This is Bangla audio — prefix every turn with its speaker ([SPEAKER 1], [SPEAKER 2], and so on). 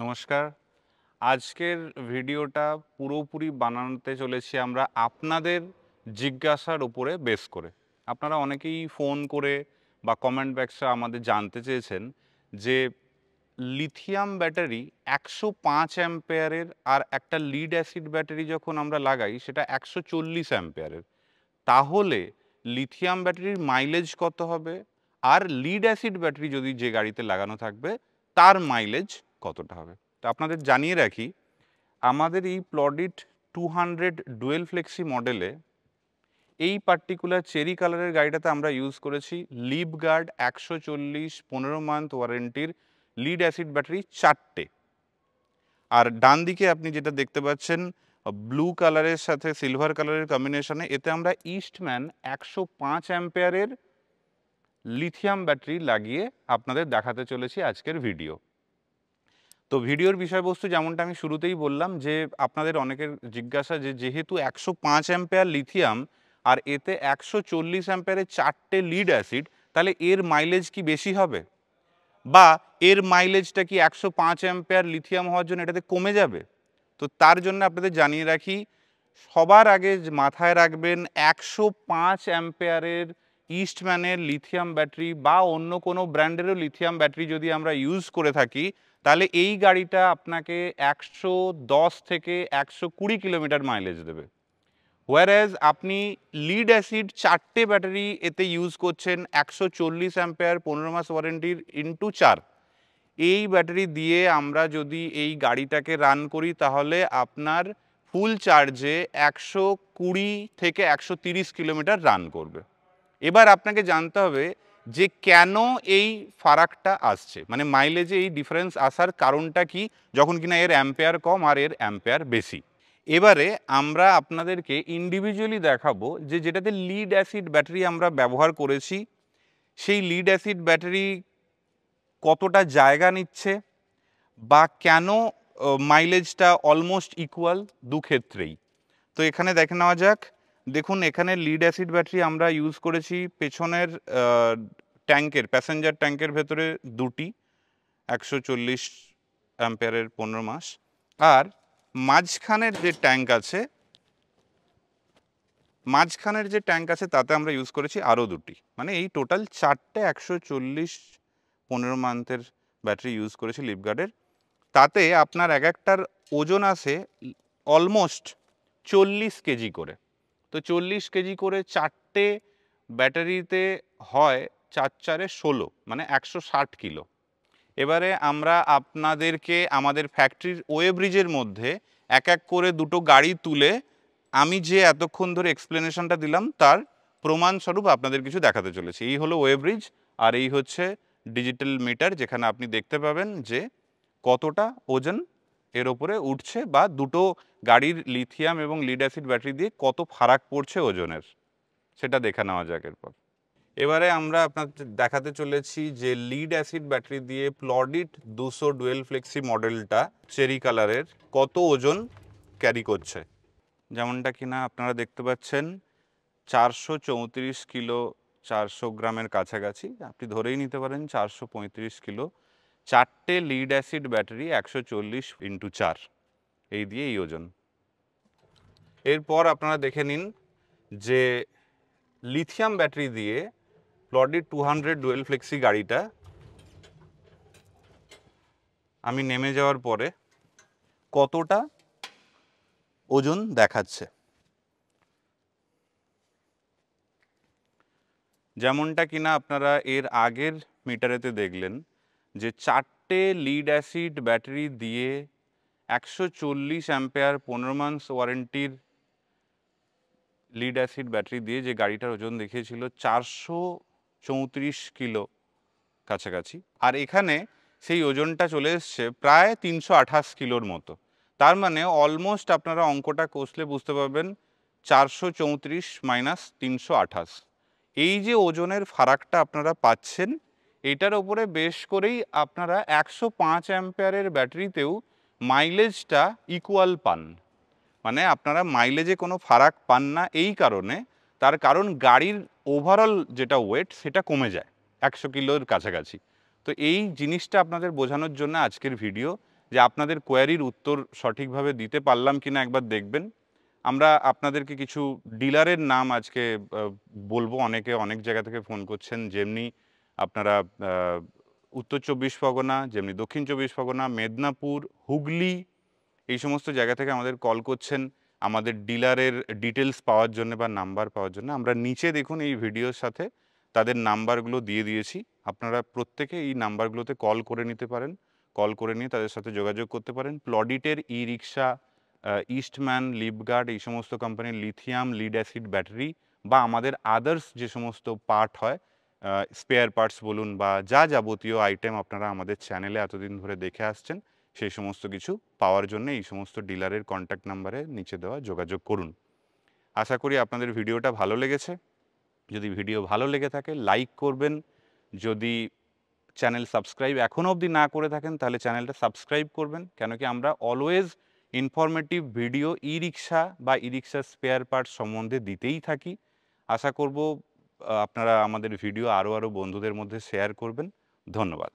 [SPEAKER 1] নমস্কার। আজকের ভিডিওটা পুরোপুরি বানাতে চলেছি আমরা আপনাদের জিজ্ঞাসার উপরে বেস করে। আপনারা অনেকেই ফোন করে বা কমেন্ট বক্সে আমাদের জানতে চেয়েছেন যে লিথিয়াম ব্যাটারি ১০৫ অ্যাম্পিয়ারের আর একটা লিড অ্যাসিড ব্যাটারি যখন আমরা লাগাই সেটা ১৪০ অ্যাম্পিয়ারের। তাহলে লিথিয়াম ব্যাটারির মাইলেজ কত হবে? আর লিড অ্যাসিড ব্যাটারি যদি যে গাড়িতে লাগানো থাকবে তার মাইলেজ কতটা হবে? তো আপনাদের জানিয়ে রাখি, আমাদের এই প্লডিট 200 ডুয়েল ফ্লেক্সি মডেলে এই পার্টিকুলার চেরি কালারের গাড়িটাতে আমরা ইউজ করেছি লিভগার্ড ১৪০ 15 মান্থ ওয়ারেন্টির লিড অ্যাসিড ব্যাটারি 4টে। আর ডান দিকে আপনি যেটা দেখতে পাচ্ছেন ব্লু কালারের সাথে সিলভার কালারের কম্বিনেশনে, এতে আমরা ইস্টম্যান ১০৫ অ্যাম্পিয়ারের লিথিয়াম ব্যাটারি লাগিয়ে আপনাদের দেখাতে চলেছি আজকের ভিডিও। তো ভিডিওর বিষয়বস্তু যেমনটা আমি শুরুতেই বললাম যে আপনাদের অনেকের জিজ্ঞাসা যে যেহেতু ১০৫ অ্যাম্পিয়ার লিথিয়াম আর এতে ১৪০ অ্যাম্পিয়ারের 4টে লিড অ্যাসিড, তাহলে এর মাইলেজ কি বেশি হবে? বা এর মাইলেজটা কি ১০৫ অ্যাম্পিয়ার লিথিয়াম হওয়ার জন্য এটাতে কমে যাবে? তো তার জন্য আপনাদের জানিয়ে রাখি, সবার আগে মাথায় রাখবেন ১০৫ অ্যাম্পিয়ারের ইস্টম্যানের লিথিয়াম ব্যাটারি বা অন্য কোনো ব্র্যান্ডেরও লিথিয়াম ব্যাটারি যদি আমরা ইউজ করে থাকি, তাহলে এই গাড়িটা আপনাকে ১১০ থেকে ১২০ কিলোমিটার মাইলেজ দেবে। হোয়ারএজ আপনি লিড অ্যাসিড 4টে ব্যাটারি এতে ইউজ করছেন ১৪০ অ্যাম্পিয়ার ১৫ মাস ওয়ারেন্টির ইন্টু 4। এই ব্যাটারি দিয়ে আমরা যদি এই গাড়িটাকে রান করি তাহলে আপনার ফুল চার্জে ১২০ থেকে ১৩০ কিলোমিটার রান করবে। এবার আপনাকে জানতে হবে যে কেন এই ফারাকটা আসছে, মানে মাইলেজে এই ডিফারেন্স আসার কারণটা কি, যখন কিনা এর অ্যাম্পেয়ার কম আর এর অ্যাম্পেয়ার বেশি। এবারে আমরা আপনাদেরকে ইন্ডিভিজুয়ালি দেখাবো যে যেটাতে লিড অ্যাসিড ব্যাটারি আমরা ব্যবহার করেছি সেই লিড অ্যাসিড ব্যাটারি কতটা জায়গা নিচ্ছে বা কেন মাইলেজটা অলমোস্ট ইকুয়াল দুক্ষেত্রেই। তো এখানে দেখে নেওয়া যাক। দেখুন, এখানে লিড অ্যাসিড ব্যাটারি আমরা ইউজ করেছি পেছনের ট্যাঙ্কের, প্যাসেঞ্জার ট্যাঙ্কের ভেতরে 2টি ১৪০ অ্যাম্পিয়ারের 15 মাস, আর মাঝখানের যে ট্যাঙ্ক আছে তাতে আমরা ইউজ করেছি আরও 2টি, মানে এই টোটাল 4টে ১৪০ 15 মান্থের ব্যাটারি ইউজ করেছি লিভগার্ডের। তাতে আপনার এক একটার ওজন আসে অলমোস্ট 40 কেজি করে। তো 40 কেজি করে 4টে ব্যাটারিতে হয় 4 4 16, মানে 160 কিলো। এবারে আমরা আপনাদেরকে আমাদের ফ্যাক্টরির ওয়ে ব্রিজের মধ্যে এক এক করে 2টো গাড়ি তুলে আমি যে এতক্ষণ ধরে এক্সপ্লেনেশনটা দিলাম তার প্রমাণস্বরূপ আপনাদের কিছু দেখাতে চলেছি। এই হলো ওয়ে ব্রিজ আর এই হচ্ছে ডিজিটাল মিটার, যেখানে আপনি দেখতে পাবেন যে কতটা ওজন এর ওপরে উঠছে বা 2টো গাড়ির লিথিয়াম এবং লিড অ্যাসিড ব্যাটারি দিয়ে কত ফারাক পড়ছে ওজনের, সেটা দেখে নেওয়া যাক এরপর। এবারে আমরা আপনাদের দেখাতে চলেছি যে লিড অ্যাসিড ব্যাটারি দিয়ে প্লডিট 200 ডুয়েল ফ্লেক্সি মডেলটা চেরি কালারের কত ওজন ক্যারি করছে। যেমনটা কিনা আপনারা দেখতে পাচ্ছেন 434 কিলো, 400 গ্রামের কাছাকাছি, আপনি ধরেই নিতে পারেন 435 কিলো। 4টে লিড অ্যাসিড ব্যাটারি 140 ইন্টু 4, এই দিয়ে এই ওজন। এরপর আপনারা দেখে নিন যে লিথিয়াম ব্যাটারি দিয়ে প্লডিট 200 ডুয়েল ফ্লেক্সি গাড়িটা আমি নেমে যাওয়ার পরে কতটা ওজন দেখাচ্ছে। যেমনটা কিনা আপনারা এর আগের মিটারেতে দেখলেন যে 4টে লিড অ্যাসিড ব্যাটারি দিয়ে 140 অ্যাম্পিয়ার 15 মান্থস ওয়ারেন্টির লিড অ্যাসিড ব্যাটারি দিয়ে যে গাড়িটার ওজন দেখিয়েছিল 434 কিলো কাছাকাছি, আর এখানে সেই ওজনটা চলে এসছে প্রায় 328 কিলোর মতো। তার মানে অলমোস্ট আপনারা অঙ্কটা কষলে বুঝতে পারবেন 434 মাইনাস 328, এই যে ওজনের ফারাকটা আপনারা পাচ্ছেন এটার ওপরে বেশ করেই আপনারা 105 অ্যাম্পিয়ারের ব্যাটারিতেও মাইলেজটা ইকুয়াল পান। মানে আপনারা মাইলেজে কোনো ফারাক পান না এই কারণে, তার কারণ গাড়ির ওভারঅল যেটা ওয়েট সেটা কমে যায় 100 কিলোর কাছাকাছি। তো এই জিনিসটা আপনাদের বোঝানোর জন্য আজকের ভিডিও যে আপনাদের কোয়ারির উত্তর সঠিকভাবে দিতে পারলাম কিনা একবার দেখবেন। আমরা আপনাদেরকে কিছু ডিলারের নাম আজকে বলবো। অনেকে অনেক জায়গা থেকে ফোন করছেন, যেমনি আপনারা উত্তর চব্বিশ পরগনা, যেমনি দক্ষিণ চব্বিশ পরগনা, মেদিনীপুর, হুগলি, এই সমস্ত জায়গা থেকে আমাদের কল করছেন আমাদের ডিলারের ডিটেলস পাওয়ার জন্য বা নাম্বার পাওয়ার জন্য। আমরা নিচে দেখুন এই ভিডিওর সাথে তাদের নাম্বারগুলো দিয়ে দিয়েছি। আপনারা প্রত্যেকে এই নাম্বারগুলোতে কল করে নিতে পারেন। কল করে নিয়ে তাদের সাথে যোগাযোগ করতে পারেন। প্লডিটের ই রিক্সা, ইস্টম্যান, লিপগার্ড, এই সমস্ত কোম্পানির লিথিয়াম লিড অ্যাসিড ব্যাটারি বা আমাদের আদার্স যে সমস্ত পার্ট হয়, স্পেয়ার পার্টস বলুন বা যা যাবতীয় আইটেম আপনারা আমাদের চ্যানেলে এতদিন ধরে দেখে আসছেন, সেই সমস্ত কিছু পাওয়ার জন্য এই সমস্ত ডিলারের কন্ট্যাক্ট নাম্বারে নিচে দেওয়া যোগাযোগ করুন। আশা করি আপনাদের ভিডিওটা ভালো লেগেছে। যদি ভিডিও ভালো লেগে থাকে লাইক করবেন। যদি চ্যানেল সাবস্ক্রাইব এখনও অবধি না করে থাকেন তাহলে চ্যানেলটা সাবস্ক্রাইব করবেন, কেন কি আমরা অলওয়েজ ইনফরমেটিভ ভিডিও ই রিক্সা বা ই রিক্সার স্পেয়ার পার্টস সম্বন্ধে দিতেই থাকি। আশা করব আপনারা আমাদের ভিডিও আরও বন্ধুদের মধ্যে শেয়ার করবেন। ধন্যবাদ।